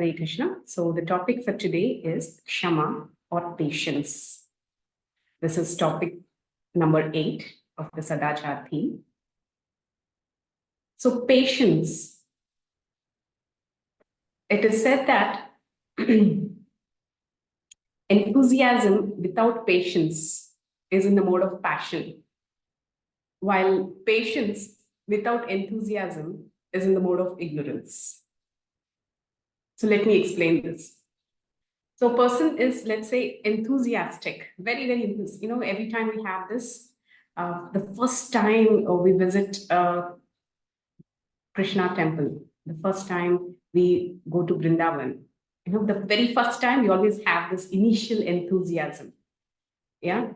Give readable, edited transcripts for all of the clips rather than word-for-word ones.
Hare Krishna. So the topic for today is Kshama or patience. This is topic number 8 of the Sadachar theme. So patience. It is said that enthusiasm without patience is in the mode of passion, while patience without enthusiasm is in the mode of ignorance. So let me explain this. So a person is, let's say, enthusiastic, very, very enthusiastic. You know, every time we have this, the first time we visit Krishna temple, the first time we go to Vrindavan, you know, the very first time we always have this initial enthusiasm. Yeah.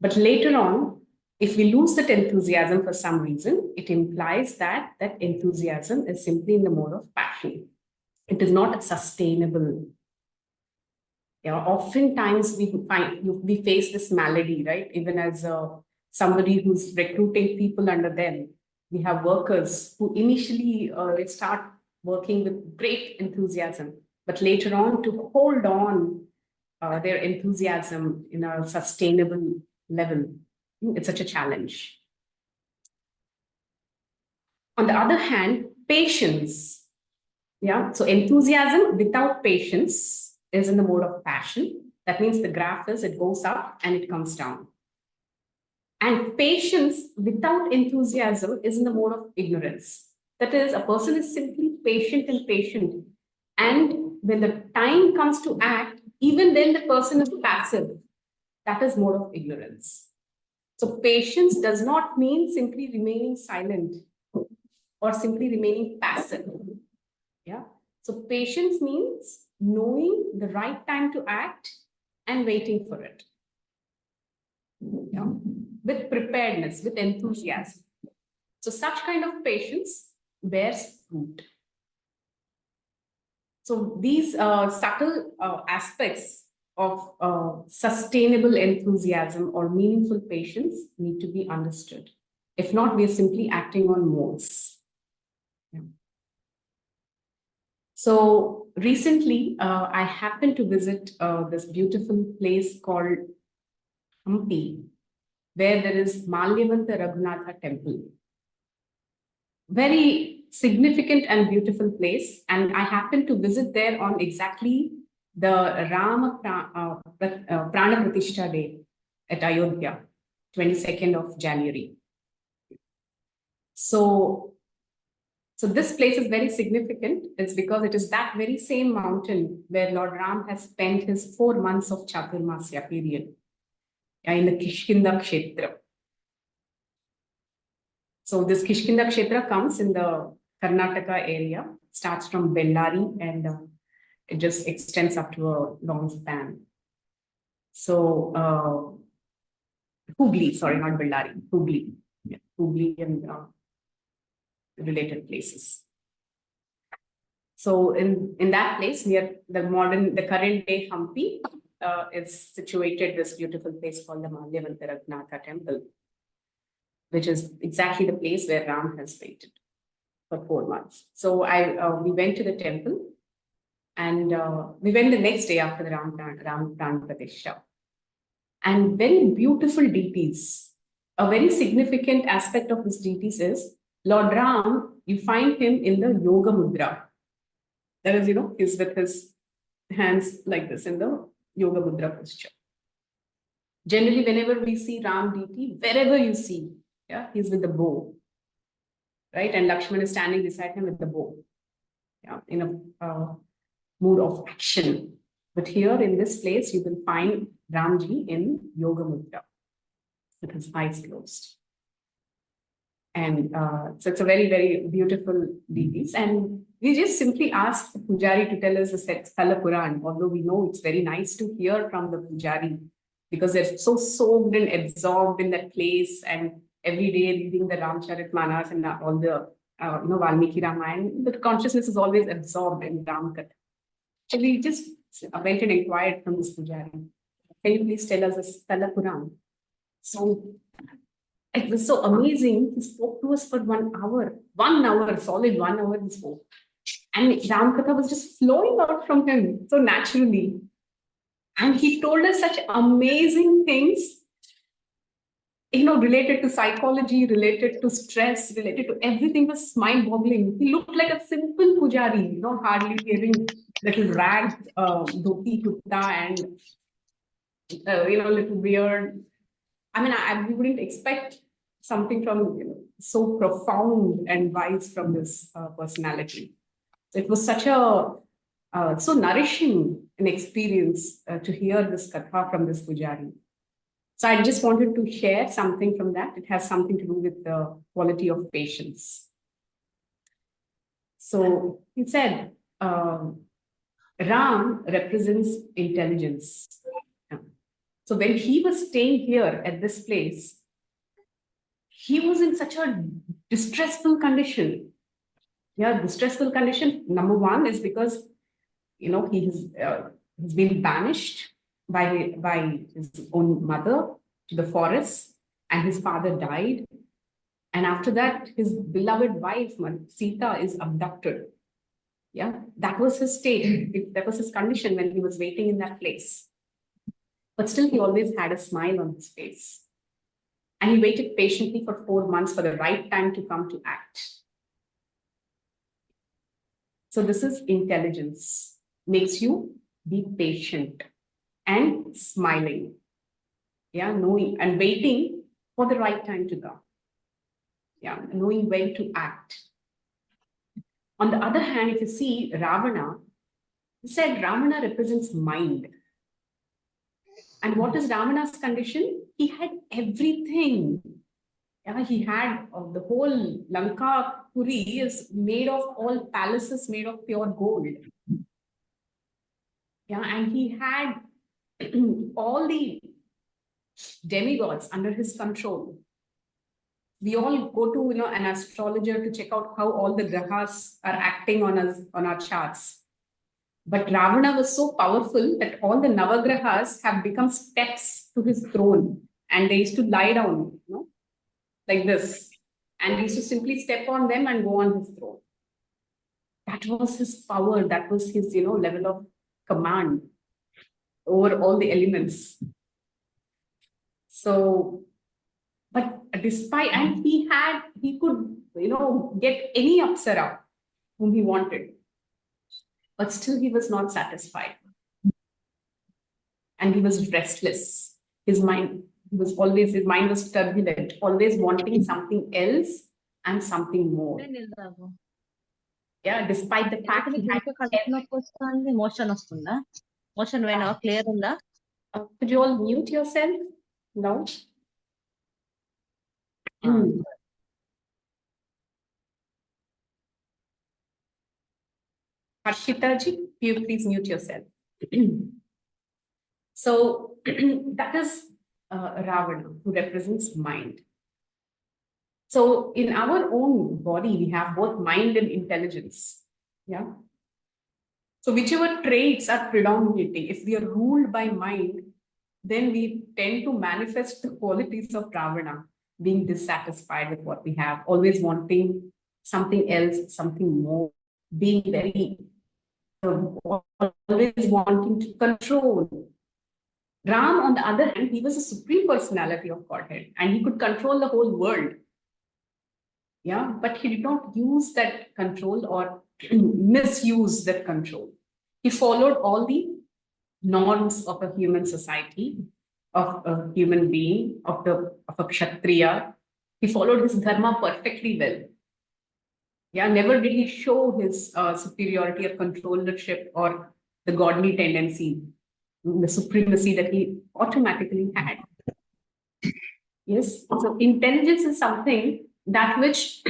But later on, if we lose that enthusiasm for some reason, it implies that that enthusiasm is simply in the mode of passion. It is not sustainable. Yeah, oftentimes we face this malady, right? Even as somebody who's recruiting people under them, we have workers who initially they start working with great enthusiasm, but later on to hold on their enthusiasm in a sustainable level, it's such a challenge. On the other hand, patience. Yeah, so enthusiasm without patience is in the mode of passion. That means the graph is, it goes up and it comes down. And patience without enthusiasm is in the mode of ignorance. That is, a person is simply patient. And when the time comes to act, even then the person is passive. That is mode of ignorance. So patience does not mean simply remaining silent or simply remaining passive. Yeah. So patience means knowing the right time to act and waiting for it. Yeah. With preparedness, with enthusiasm. So such kind of patience bears fruit. So these subtle aspects of sustainable enthusiasm or meaningful patience need to be understood. If not, we are simply acting on modes. Yeah. So recently, I happened to visit this beautiful place called Hampi, where there is Malyavanta Raghunatha temple. Very significant and beautiful place. And I happened to visit there on exactly the Rama Prana Pratishtha Day at Ayodhya, 22nd of January. So this place is very significant. It's because it is that very same mountain where Lord Ram has spent his 4 months of Chaturmasya period in the Kishkinda Kshetra. So this Kishkinda Kshetra comes in the Karnataka area, starts from Bellary and it just extends up to a long span. So Hubli, sorry, not Bellary, Hubli. Yeah, Hubli and related places. So in that place, near the current day Hampi, is situated this beautiful place called the Malyavanta Raghunatha temple, which is exactly the place where Ram has waited for 4 months. So we went to the temple and we went the next day after the Ram Prana Pratishtha. And very beautiful deities. A very significant aspect of these deities is Lord Ram, you find him in the Yoga Mudra. That is, you know, he's with his hands like this in the Yoga Mudra posture. Generally, whenever we see Ram deity, wherever you see, yeah, he's with the bow, right? And Lakshman is standing beside him with the bow, yeah, in a mood of action. But here in this place, you will find Ramji in Yoga Mudra with his eyes closed. And so it's a very, very beautiful deities. And we just simply ask the Pujari to tell us the Sthala Puran, although we know it's very nice to hear from the Pujari because they're so soaked and absorbed in that place and every day reading the Ramcharitmanas and all the Valmiki Ramayana, the consciousness is always absorbed in Ramkat. So we just went and inquired from this Pujari. Can you please tell us the Sthala Puran? So it was so amazing. He spoke to us for 1 hour. 1 hour, solid 1 hour he spoke. And Ram Katha was just flowing out from him so naturally. And he told us such amazing things, related to psychology, related to stress, related to everything. Was mind-boggling. He looked like a simple pujari, hardly wearing little ragged dhoti kurta and little beard. I mean, we wouldn't expect something from so profound and wise from this personality. So it was such a so nourishing an experience to hear this katha from this pujari. So I just wanted to share something from that. It has something to do with the quality of patience. So he said, Ram represents intelligence. So when he was staying here at this place, he was in such a distressful condition. Yeah, distressful condition. Number one is because, he's been banished by his own mother to the forest, and his father died. And after that, his beloved wife, Sita, is abducted. Yeah, that was his state. That was his condition when he was waiting in that place. But still, he always had a smile on his face. And he waited patiently for 4 months for the right time to come to act. So this is intelligence. Makes you be patient and smiling. Yeah, knowing and waiting for the right time to come. Yeah, knowing when to act. On the other hand, if you see Ravana, he said Ravana represents mind. And what is Ravana's condition? He had everything. Yeah, he had the whole Lanka Puri is made of all palaces made of pure gold. Yeah, and he had all the demigods under his control. We all go to an astrologer to check out how all the grahas are acting on us on our charts. But Ravana was so powerful that all the Navagrahas have become steps to his throne, and they used to lie down, like this, and he used to simply step on them and go on his throne. That was his power. That was his, level of command over all the elements. So, but despite, and he could, get any apsara whom he wanted, but still he was not satisfied. And he was restless. His mind was turbulent, always wanting something else and something more. Yeah, despite the fact he had motion clear could you all mute yourself? No? Harshita ji, you please mute yourself. So that is Ravana, who represents mind. So in our own body, we have both mind and intelligence. Yeah. So whichever traits are predominating, if we are ruled by mind, then we tend to manifest the qualities of Ravana, being dissatisfied with what we have, always wanting something else, something more, being very, always wanting to control. Ram, on the other hand, he was a supreme personality of Godhead, and he could control the whole world. Yeah, but he did not use that control or misuse that control. He followed all the norms of a human society, of a human being, of a kshatriya. He followed his dharma perfectly well. Yeah, never did he show his superiority or controllership or the godly tendency, the supremacy that he automatically had. Yes, so intelligence is something that which,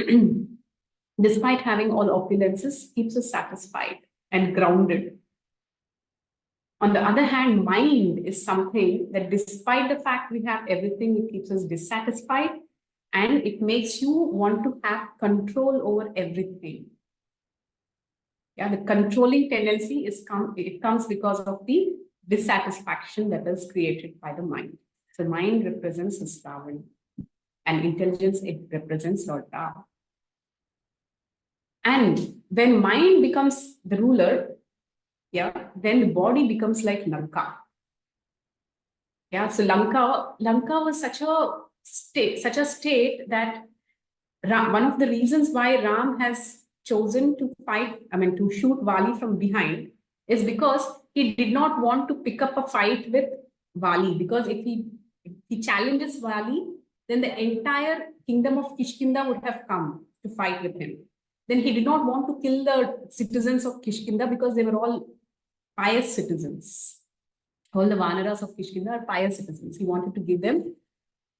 despite having all opulences, keeps us satisfied and grounded. On the other hand, mind is something that despite the fact we have everything, it keeps us dissatisfied and it makes you want to have control over everything. Yeah, the controlling tendency comes because of the dissatisfaction that is created by the mind. So mind represents the Ravan, and intelligence, it represents Lord Ra. And when mind becomes the ruler, yeah, then the body becomes like Lanka. Yeah, so Lanka was such a state that one of the reasons why Ram has chosen to fight, to shoot Vali from behind, is because he did not want to pick up a fight with Vali. Because if he challenges Vali, then the entire kingdom of Kishkinda would have come to fight with him. Then he did not want to kill the citizens of Kishkinda because they were all pious citizens. All the Vanaras of Kishkinda are pious citizens. He wanted to give them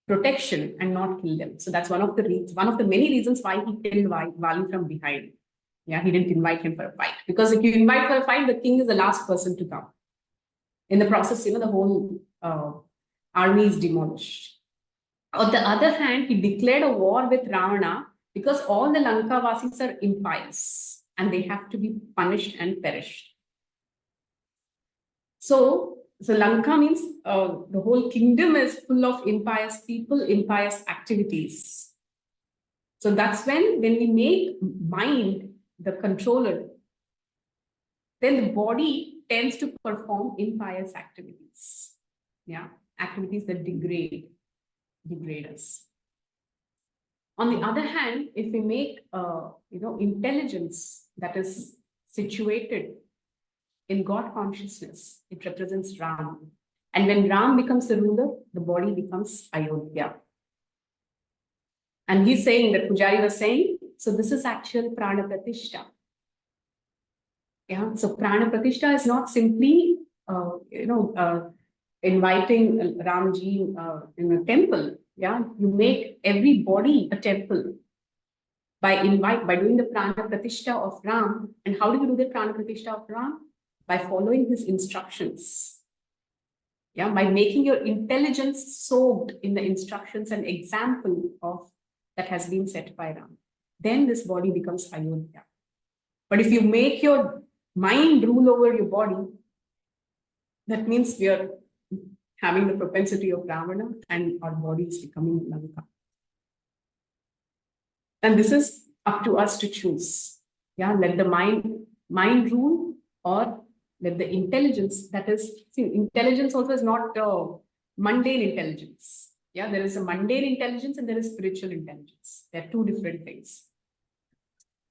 protection and not kill them. So that's one of the many reasons why he killed Vali from behind. Yeah, he didn't invite him for a fight. Because if you invite for a fight, the king is the last person to come. In the process, the whole army is demolished. On the other hand, he declared a war with Ravana because all the Lanka Vasis are impious and they have to be punished and perished. So Lanka means the whole kingdom is full of impious people, impious activities. So that's when we make mind the controller, then the body tends to perform impious activities. Yeah, activities that degrade us. On the other hand, if we make intelligence that is situated in God consciousness, it represents Ram. And when Ram becomes the ruler, the body becomes Ayodhya. And he's saying that Pujari was saying, so this is actual Prana Pratishta. Yeah, so Prana Pratishta is not simply, inviting Ramji in a temple. Yeah, you make every body a temple by doing the Prana Pratishta of Ram. And how do you do the Prana Pratishta of Ram? By following his instructions. Yeah, by making your intelligence soaked in the instructions and example of that has been set by Ram. Then this body becomes Ayodhya. But if you make your mind rule over your body, that means we are having the propensity of Ravana and our body is becoming Lanka. And this is up to us to choose. Yeah, let the mind rule, or let the intelligence, that is, intelligence also is not mundane intelligence. Yeah, there is a mundane intelligence and there is spiritual intelligence. They're two different things.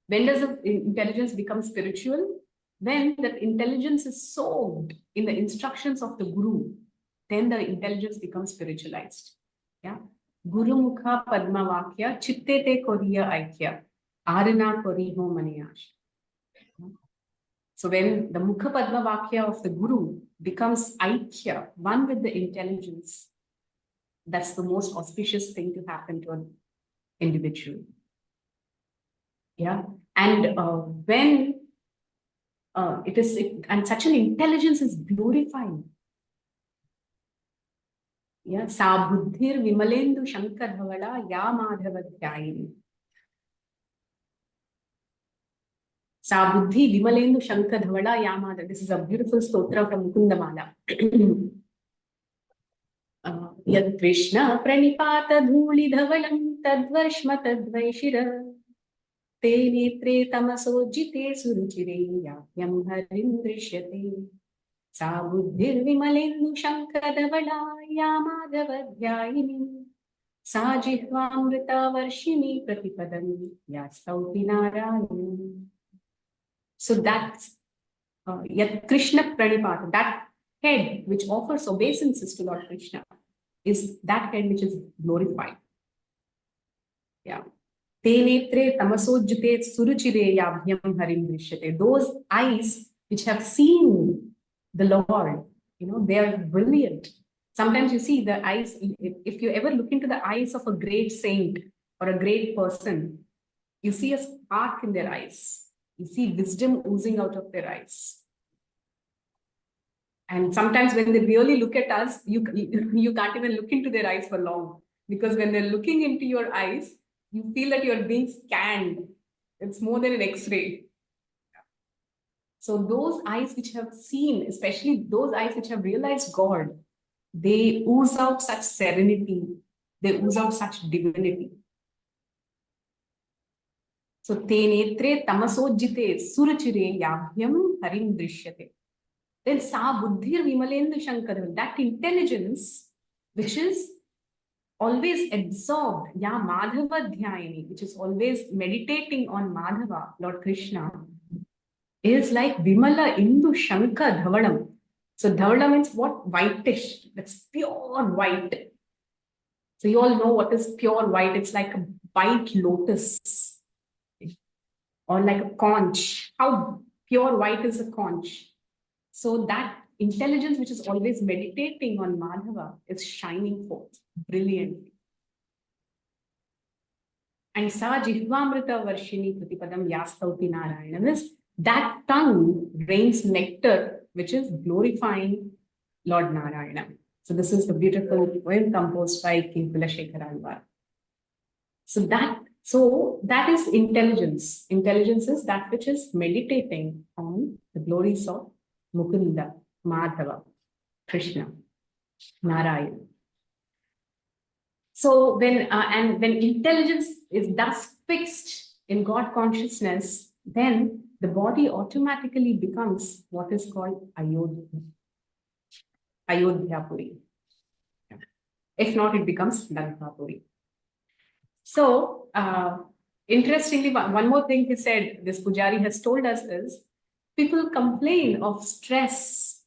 When does the intelligence become spiritual? When that intelligence is soaked in the instructions of the Guru, then the intelligence becomes spiritualized. Yeah. Guru Mukha Padma Vakya Chitte Te Koriya Aikya Arana Koriho Maniyash. So when the Mukha Padma Vakya of the Guru becomes Aikya, one with the intelligence, that's the most auspicious thing to happen to an individual. Yeah. And when and such an intelligence is glorified. Yeah, Sa Buddhir Vimalendu Shankar Bhavala Ya Madhava Dhyayini. Sa Buddhi Vimalendu Shankar Bhavala Ya Madhava. This is a beautiful stotra from Kundamala. Yad Krishna Pranipata Dhuli Dhavalam Tadvarshma Tadvaishira Te Netre Tamaso Jite Suruchire Yahyam Harim Drishyate. Sa Buddhir Vimalendu Shankar Bhavala Ya Madhava Dhyayini. Sa Jihvamrita Varshini Pratipadani Yastauti Narayani. So that's Yat Krishna Pranipata, that head which offers obeisances to Lord Krishna is that head which is glorified. Yeah. Te netre tamasojjate suruchire yabhyam harim drishyate. Those eyes which have seen the Lord, they are brilliant. Sometimes you see the eyes, if you ever look into the eyes of a great saint or a great person, you see a spark in their eyes. You see wisdom oozing out of their eyes. And sometimes when they really look at us, you can't even look into their eyes for long. Because when they're looking into your eyes, you feel that you're being scanned. It's more than an X-ray. So those eyes which have seen, especially those eyes which have realized God, they ooze out such serenity. They ooze out such divinity. So te netre tamasojjite surachire yabhyam harim drishyate. Then sa buddhir vimalendu shankar, that intelligence which is always absorbed, ya Madhava Dhyayani, which is always meditating on Madhava, Lord Krishna, is like Vimala Indu Shanka Dhavalam. So Dhavalam means what? Whitish. That's pure white. So you all know what is pure white. It's like a white lotus or like a conch. How pure white is a conch? So that intelligence which is always meditating on Madhava is shining forth brilliantly. And sa jihvamrita varshini pratipadam yastauti narayana means that tongue rains nectar which is glorifying Lord Narayana. So this is the beautiful poem composed by King Kulashekara. So that is intelligence. Intelligence is that which is meditating on the glories of Mukunda, Madhava, Krishna, Narayana. So when intelligence is thus fixed in God consciousness, then the body automatically becomes what is called Ayodhyapuri. If not, it becomes Lankapuri. So interestingly, one more thing he said, this Pujari has told us is, people complain of stress,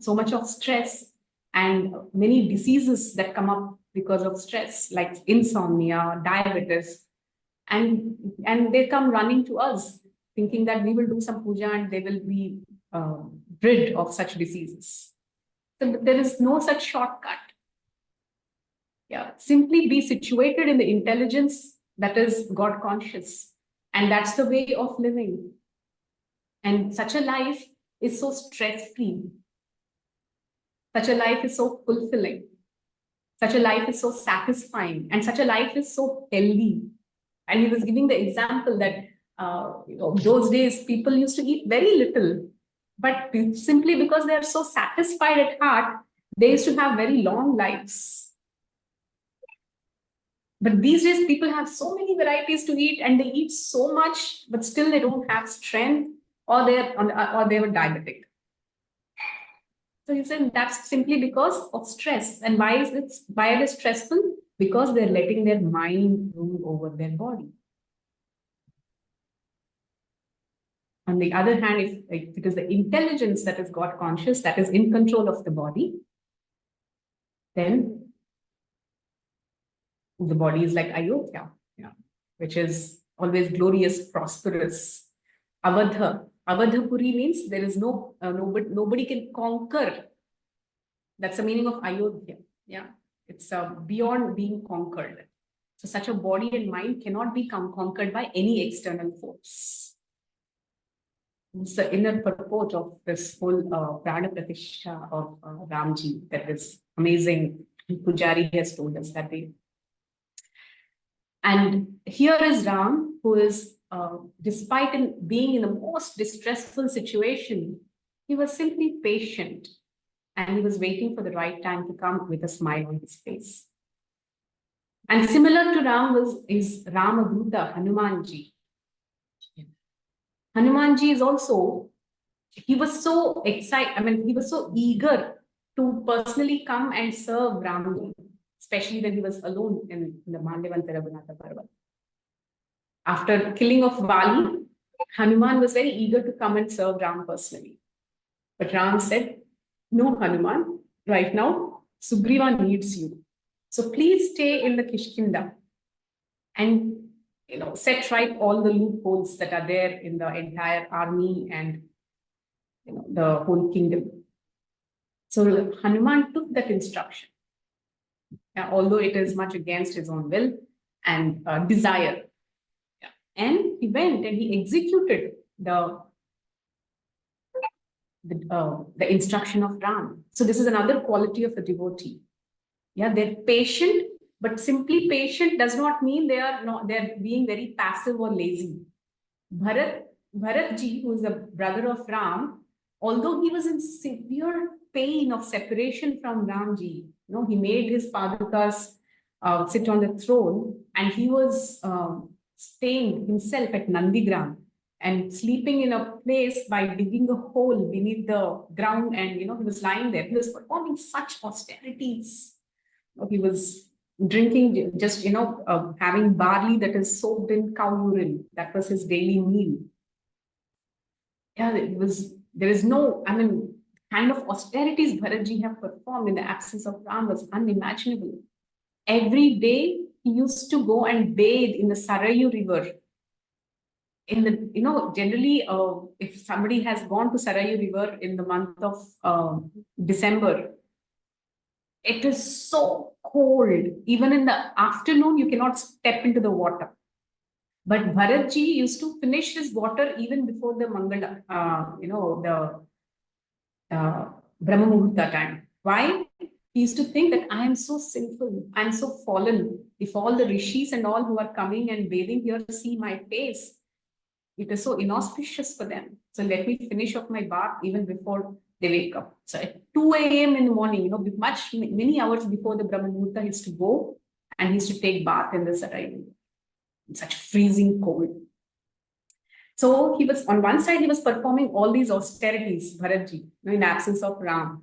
so much of stress and many diseases that come up because of stress, like insomnia, diabetes, and they come running to us, thinking that we will do some puja and they will be rid of such diseases. So there is no such shortcut. Yeah, simply be situated in the intelligence that is God conscious, and that's the way of living. And such a life is so stress-free. Such a life is so fulfilling. Such a life is so satisfying, and such a life is so healthy. And he was giving the example that those days people used to eat very little, but simply because they are so satisfied at heart, they used to have very long lives. But these days people have so many varieties to eat, and they eat so much, but still they don't have strength, or they were diabetic. So he said that's simply because of stress. And why is it stressful? Because they're letting their mind rule over their body. On the other hand, if it is the intelligence that is God conscious, that is in control of the body, then the body is like Ayodhya, which is always glorious, prosperous. Avadhapuri means there is nobody can conquer. That's the meaning of Ayodhya. Yeah, it's beyond being conquered. So such a body and mind cannot be conquered by any external force. It's the inner purport of this whole Prana Pratishtha of Ramji that is amazing. Pujari has told us that way. And here is Ram, who is, despite being in the most distressful situation, he was simply patient, and he was waiting for the right time to come with a smile on his face. And similar to Ram is Ramaduta, Hanumanji. Hanumanji is also, he was so excited, he was so eager to personally come and serve Ramji, especially when he was alone in the Malyavanta Raghunatha Parvat. After killing of Vali, Hanuman was very eager to come and serve Ram personally. But Ram said, no, Hanuman, right now, Sugriva needs you. So please stay in the Kishkinda and set right all the loopholes that are there in the entire army and the whole kingdom. So Hanuman took that instruction, although it is much against his own will and desire. And he went and he executed the instruction of Ram. So this is another quality of a devotee. Yeah, they're patient, but simply patient does not mean they're being very passive or lazy. Bharatji, who is the brother of Ram, although he was in severe pain of separation from Ramji, he made his padukas sit on the throne, and he was staying himself at Nandigram and sleeping in a place by digging a hole beneath the ground, and he was lying there. He was performing such austerities. He was drinking just having barley that is soaked in cow urine. That was his daily meal. Yeah, there is no, I mean, kind of austerities Bharatji have performed in the absence of Ram was unimaginable. Every day he used to go and bathe in the Sarayu river. In the, generally, if somebody has gone to Sarayu river in the month of December, it is so cold. Even in the afternoon, you cannot step into the water. But Bharatji used to finish his water even before the Mangala, the Brahma Muhurta time. Why? He used to think that I am so sinful, I am so fallen. If all the rishis and all who are coming and bathing here see my face, it is so inauspicious for them. So let me finish off my bath even before they wake up. So at 2 a.m. in the morning, many hours before the Brahma Muhurta, he used to go and he used to take bath in the Sarai. Such freezing cold. So he was, on one side, he was performing all these austerities, Bharatji, in absence of Ram.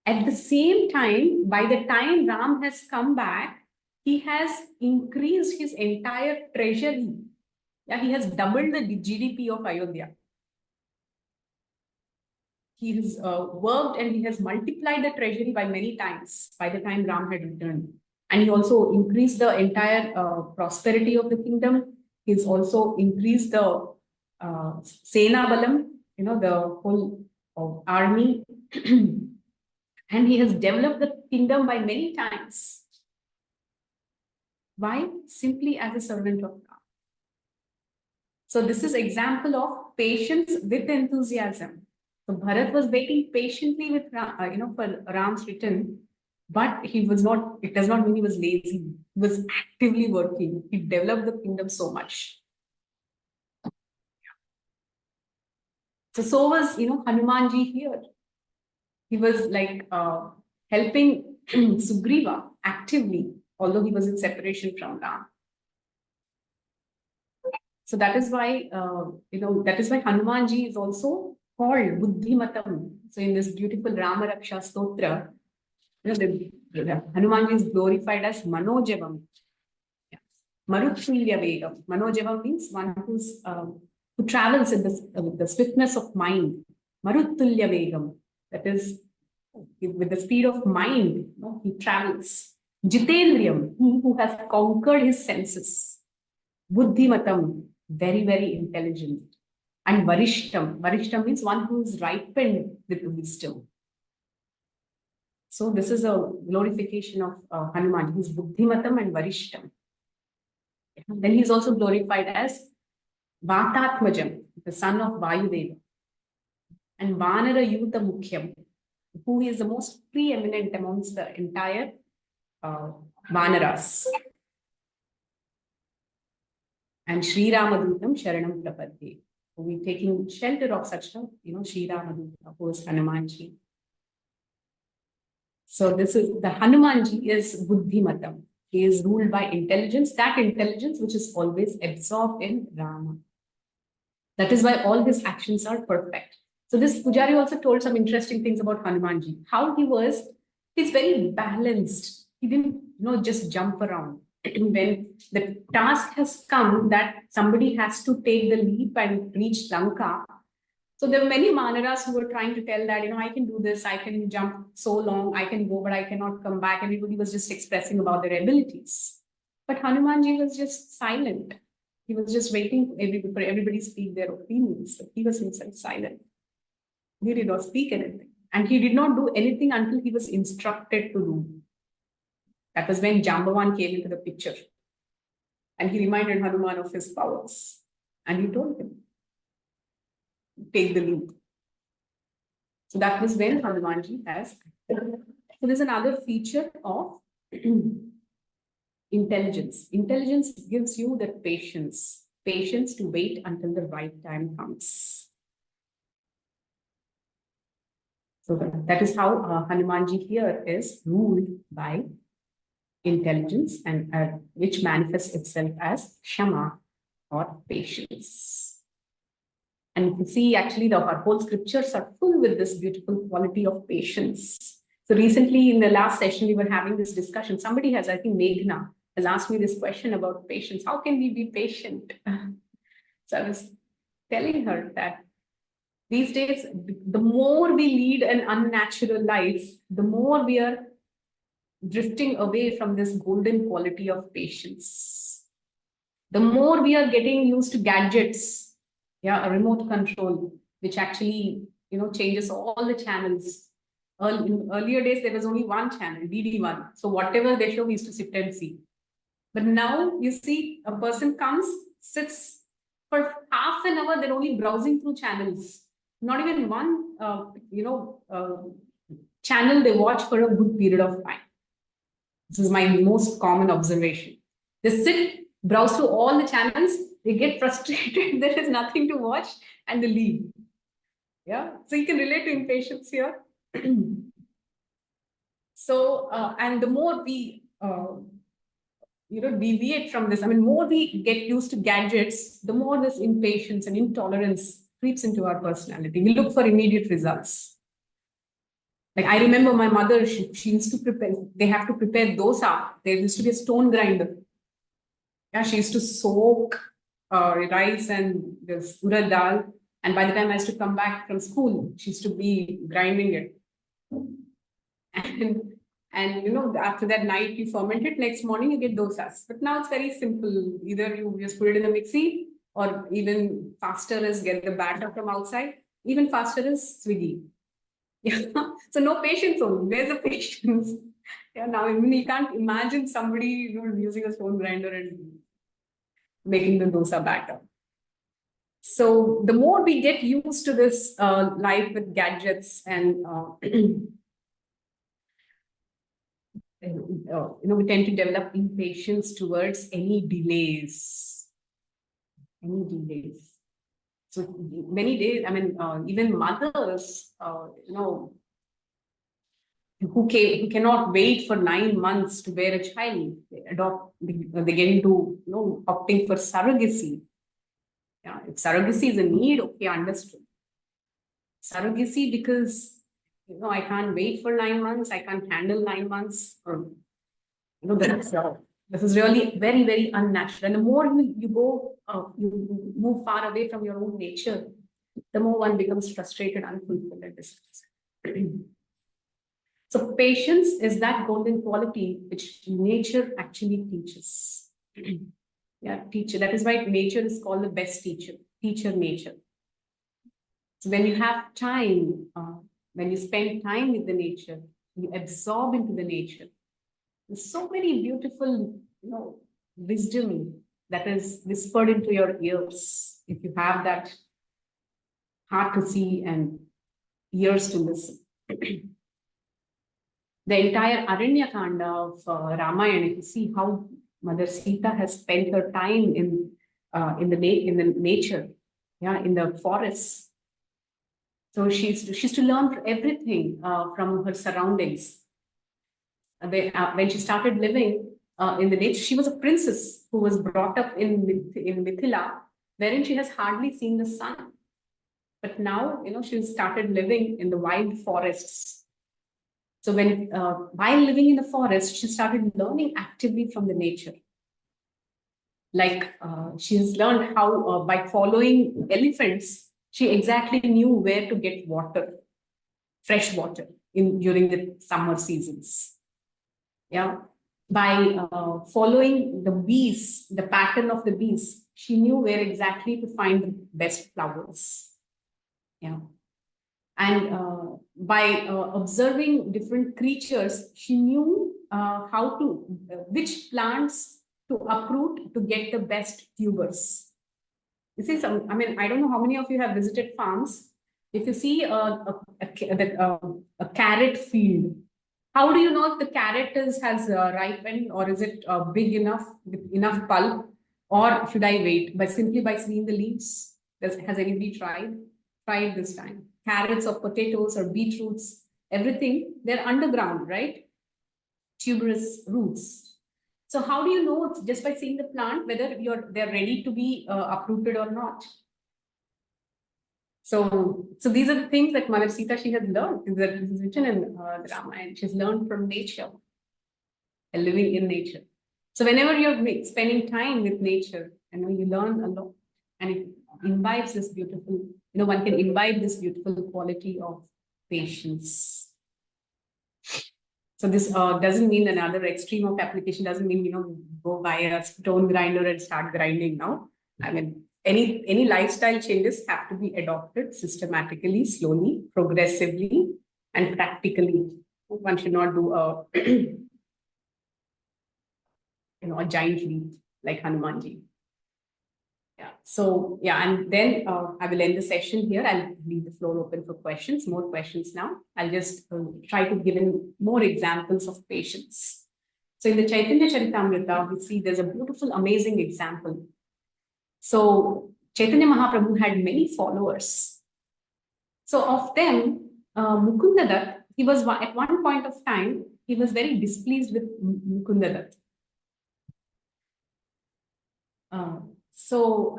At the same time, by the time Ram has come back, he has increased his entire treasury. Yeah, he has doubled the GDP of Ayodhya. He has worked and he has multiplied the treasury by many times by the time Ram had returned. And he also increased the entire prosperity of the kingdom. He's also increased the Sena Balam, the whole army. And he has developed the kingdom by many times. Why? Simply as a servant of Ram. So this is example of patience with enthusiasm. So Bharat was waiting patiently with for Ram's return, but he was not. It does not mean he was lazy. He was actively working. He developed the kingdom so much. So was Hanumanji here. He was like helping Sugriva actively, although he was in separation from Ram. So that is why Hanumanji is also called Buddhimatam. So in this beautiful Rama Raksha Stotra, Hanumanji is glorified as Manojavam. Yeah. Marutulya Vegam. Manojavam means one who travels in the swiftness of mind. Marutulya Vegam. That is, with the speed of mind, he travels. Jitendriyam, he who has conquered his senses. Buddhimatam, very, very intelligent. And Varishtam. Varishtam means one who is ripened with wisdom. So this is a glorification of Hanuman. He's Buddhimatam and Varishtam. Then he's also glorified as Vatatmajam, the son of Vayudeva. And Vanara Yuta Mukhyam, who is the most preeminent amongst the entire Vanaras. And Sri Ramadutam Sharanam Prapadde. We're taking shelter of such a, Sri Ramaduta, who is Hanumanji. So this is, the Hanumanji is Buddhimatam. He is ruled by intelligence, that intelligence which is always absorbed in Rama. That is why all his actions are perfect. So this Pujari also told some interesting things about Hanumanji. How he's very balanced. He didn't, just jump around. When the task has come that somebody has to take the leap and reach Lanka, so there were many Manaras who were trying to tell that, I can do this, I can jump so long, I can go, but I cannot come back. Everybody was just expressing about their abilities. But Hanumanji was just silent. He was just waiting for everybody to speak their opinions, but he was himself silent. He did not speak anything. And he did not do anything until he was instructed to do. That was when Jambavan came into the picture. And he reminded Hanuman of his powers. And he told him, take the lead. So that was when Hanumanji has. So there's another feature of intelligence. Intelligence gives you the patience to wait until the right time comes. So that is how Hanumanji here is ruled by intelligence, and which manifests itself as Kshama or patience. And you can see actually our whole scriptures are full with this beautiful quality of patience. So recently in the last session, we were having this discussion. Somebody has, I think Meghna, has asked me this question about patience. How can we be patient? So I was telling her that these days, the more we lead an unnatural life, the more we are drifting away from this golden quality of patience. The more we are getting used to gadgets, yeah, a remote control, which actually, changes all the channels. In earlier days, there was only one channel, DD1. So whatever they show, we used to sit and see. But now you see a person comes, sits for half an hour, they're only browsing through channels. Not even one, channel they watch for a good period of time. This is my most common observation. They sit, browse through all the channels, they get frustrated, there is nothing to watch, and they leave. Yeah, so you can relate to impatience here. So, and the more we, deviate from this, I mean, more we get used to gadgets, the more this impatience and intolerance creeps into our personality. We look for immediate results. Like I remember my mother, she used to prepare, they have to prepare dosa. There used to be a stone grinder. Yeah, she used to soak rice and this urad dal. And by the time I used to come back from school, she used to be grinding it. And after that night you ferment it, next morning you get dosas. But now it's very simple. Either you just put it in the mixie, or even faster is get the batter from outside. Even faster is Swiggy. Yeah. So no patience only. Where's the patience? Yeah, now you can't imagine somebody using a stone grinder and making the dosa batter. So the more we get used to this life with gadgets and we tend to develop impatience towards any delays. Any delays. So many days, I mean, even mothers, who cannot wait for 9 months to bear a child, they get into, opting for surrogacy. Yeah, if surrogacy is a need, okay, understood. Surrogacy because, I can't wait for 9 months, I can't handle 9 months, or, this is really very, very unnatural. And the more you go, you move far away from your own nature, the more one becomes frustrated, unfulfilled, and disgusted. So patience is that golden quality which nature actually teaches. Yeah, teacher. That is why nature is called the best teacher. Teacher nature. So when you have time, when you spend time with the nature, you absorb into the nature. There's so many beautiful, wisdom that is whispered into your ears if you have that heart to see and ears to listen. The entire Aranyakanda of Ramayana, you see how Mother Sita has spent her time in the nature, yeah, in the forests. So she's to learn everything from her surroundings. When she started living in the nature, she was a princess who was brought up in Mithila, wherein she has hardly seen the sun. But now, she started living in the wild forests. So while living in the forest, she started learning actively from the nature. Like she has learned how, by following elephants, she exactly knew where to get water, fresh water during the summer seasons. Yeah. By following the bees, the pattern of the bees, she knew where exactly to find the best flowers. Yeah. And by observing different creatures, she knew which plants to uproot to get the best tubers. You see, I don't know how many of you have visited farms. If you see a carrot field, how do you know if the carrot has ripened, or is it big enough, with enough pulp, or should I wait? Simply by seeing the leaves. Has anybody tried? Try it this time. Carrots or potatoes or beetroots, everything, they're underground, right? Tuberous roots. So how do you know just by seeing the plant whether they're ready to be uprooted or not? So these are the things that Mother Sita, she has learned. This is written in the Ramayana. She's learned from nature and living in nature. So whenever you're spending time with nature, you learn a lot, and it imbibes this beautiful, one can imbibe this beautiful quality of patience. So this doesn't mean another extreme of application, doesn't mean, go buy a stone grinder and start grinding now. I mean, any lifestyle changes have to be adopted systematically, slowly, progressively, and practically. One should not do a a giant leap like Hanumanji. Yeah. So yeah, and then I will end the session here. I'll leave the floor open for questions, more questions now. I'll just try to give in more examples of patience. So in the Chaitanya Charitamrita, we see there's a beautiful, amazing example. So Chaitanya Mahaprabhu had many followers. So of them, Mukunda Dutt, he was at one point of time, he was very displeased with Mukunda Dutt.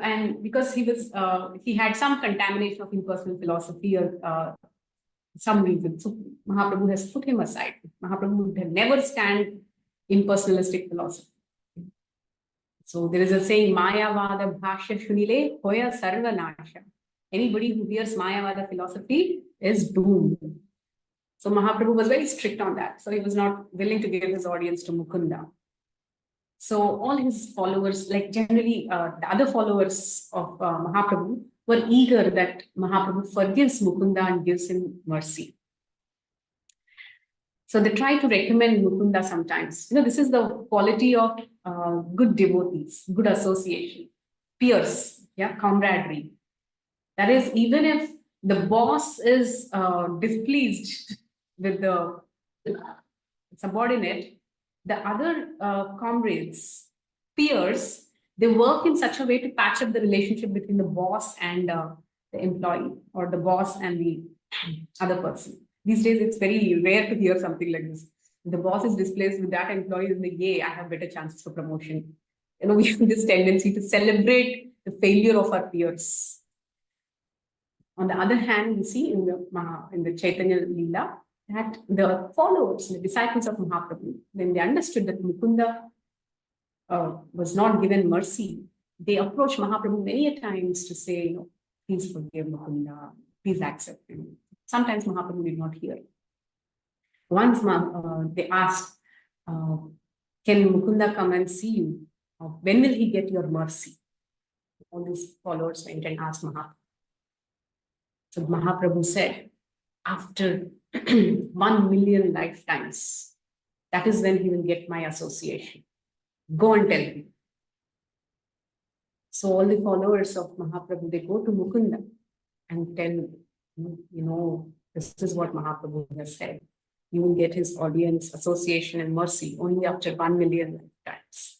And because he had some contamination of impersonal philosophy or some reason, so Mahaprabhu has put him aside. Mahaprabhu would have never stand impersonalistic philosophy. So there is a saying, Mayavada bhashya shunile hoya sarva nasha. Anybody who hears Mayavada philosophy is doomed. So Mahaprabhu was very strict on that. So he was not willing to give his audience to Mukunda. So all his followers, like generally the other followers of Mahaprabhu, were eager that Mahaprabhu forgives Mukunda and gives him mercy. So they try to recommend Mukunda sometimes. This is the quality of good devotees, good association, peers, camaraderie. That is, even if the boss is displeased with the subordinate, the other comrades, peers, they work in such a way to patch up the relationship between the boss and the employee, or the boss and the other person. These days, it's very rare to hear something like this. The boss is displeased with that employee, is like, yay, I have better chances for promotion. We have this tendency to celebrate the failure of our peers. On the other hand, we see in the Chaitanya Leela, that the followers, the disciples of Mahaprabhu, when they understood that Mukunda was not given mercy, they approached Mahaprabhu many a times to say, please forgive Mukunda, please accept him. Sometimes Mahaprabhu did not hear. Once they asked, can Mukunda come and see you? When will he get your mercy? All these followers went and asked Mahaprabhu. So Mahaprabhu said, after 1 million lifetimes, that is when he will get my association. Go and tell him. So all the followers of Mahaprabhu, they go to Mukunda and tell, this is what Mahaprabhu has said. You will get his audience, association, and mercy only after 1 million lifetimes.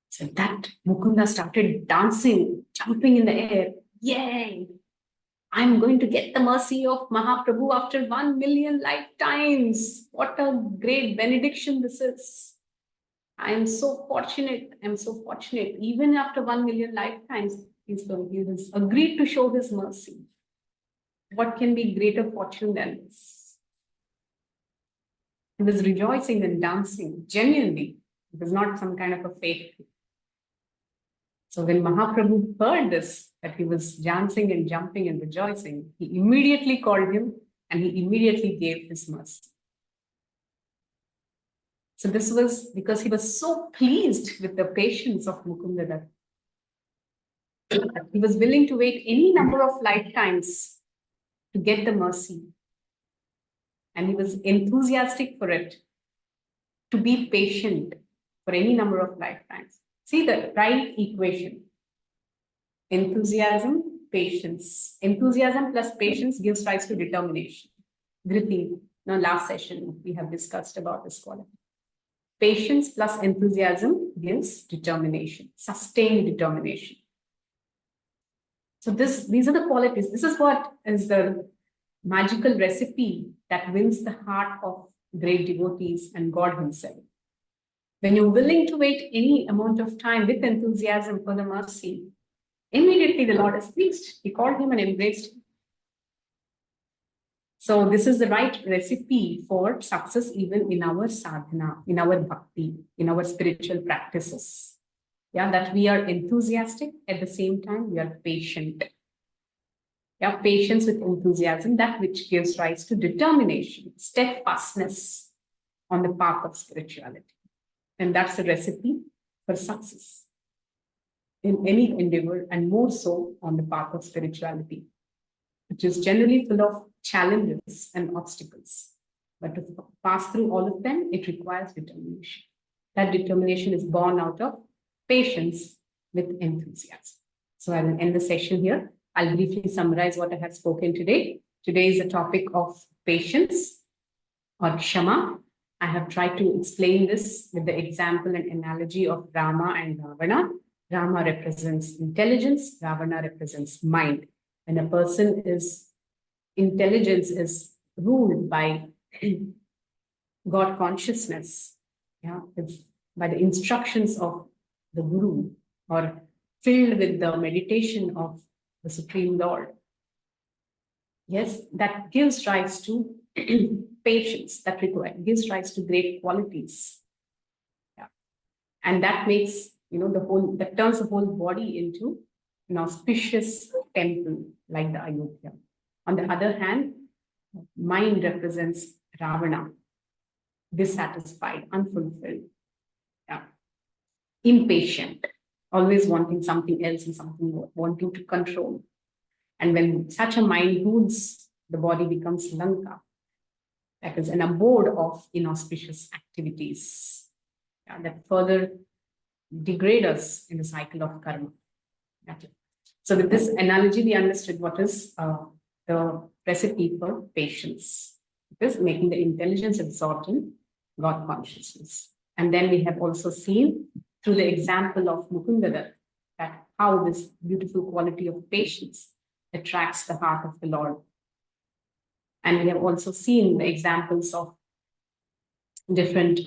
So that Mukunda started dancing, jumping in the air. Yay! I'm going to get the mercy of Mahaprabhu after 1 million lifetimes. What a great benediction this is. I am so fortunate. I'm so fortunate. Even after 1 million lifetimes, he has agreed to show his mercy. What can be greater fortune than this? He was rejoicing and dancing genuinely. It was not some kind of a fake. So when Mahaprabhu heard this, that he was dancing and jumping and rejoicing, he immediately called him and he immediately gave his mercy. So this was because he was so pleased with the patience of Mukunda Dutt. He was willing to wait any number of lifetimes to get the mercy. And he was enthusiastic for it, to be patient for any number of lifetimes. See the right equation. Enthusiasm, patience. Enthusiasm plus patience gives rise to determination. Vritti. Now, last session, we have discussed about this quality. Patience plus enthusiasm gives determination, sustained determination. So these are the qualities. This is what is the magical recipe that wins the heart of great devotees and God himself. When you're willing to wait any amount of time with enthusiasm for the mercy, immediately the Lord is pleased. He called him and embraced him. So this is the right recipe for success even in our sadhana, in our bhakti, in our spiritual practices. Yeah, that we are enthusiastic, at the same time we are patient. Yeah, patience with enthusiasm, that which gives rise to determination, steadfastness on the path of spirituality. And that's the recipe for success in any endeavor, and more so on the path of spirituality, which is generally full of challenges and obstacles. But to pass through all of them, it requires determination. That determination is born out of patience with enthusiasm. So I will end the session here. I'll briefly summarize what I have spoken today. Today is the topic of patience or Kshama. I have tried to explain this with the example and analogy of Rama and Ravana. Rama represents intelligence, Ravana represents mind. When a person is intelligence is ruled by God consciousness, yeah, it's by the instructions of the Guru, or filled with the meditation of the Supreme Lord. Yes, that gives rise to patience, gives rise to great qualities. Yeah. And that makes, that turns the whole body into an auspicious temple like the Ayodhya. On the other hand, mind represents Ravana, dissatisfied, unfulfilled, yeah, impatient, always wanting something else and something more, wanting to control. And when such a mind rules, the body becomes Lanka, that is an abode of inauspicious activities, yeah, that further degrade us in the cycle of karma. Okay. So with this analogy, we understood what is the recipe for patience. It is making the intelligence absorbed in God consciousness. And then we have also seen through the example of Mukundada that how this beautiful quality of patience attracts the heart of the Lord. And we have also seen the examples of different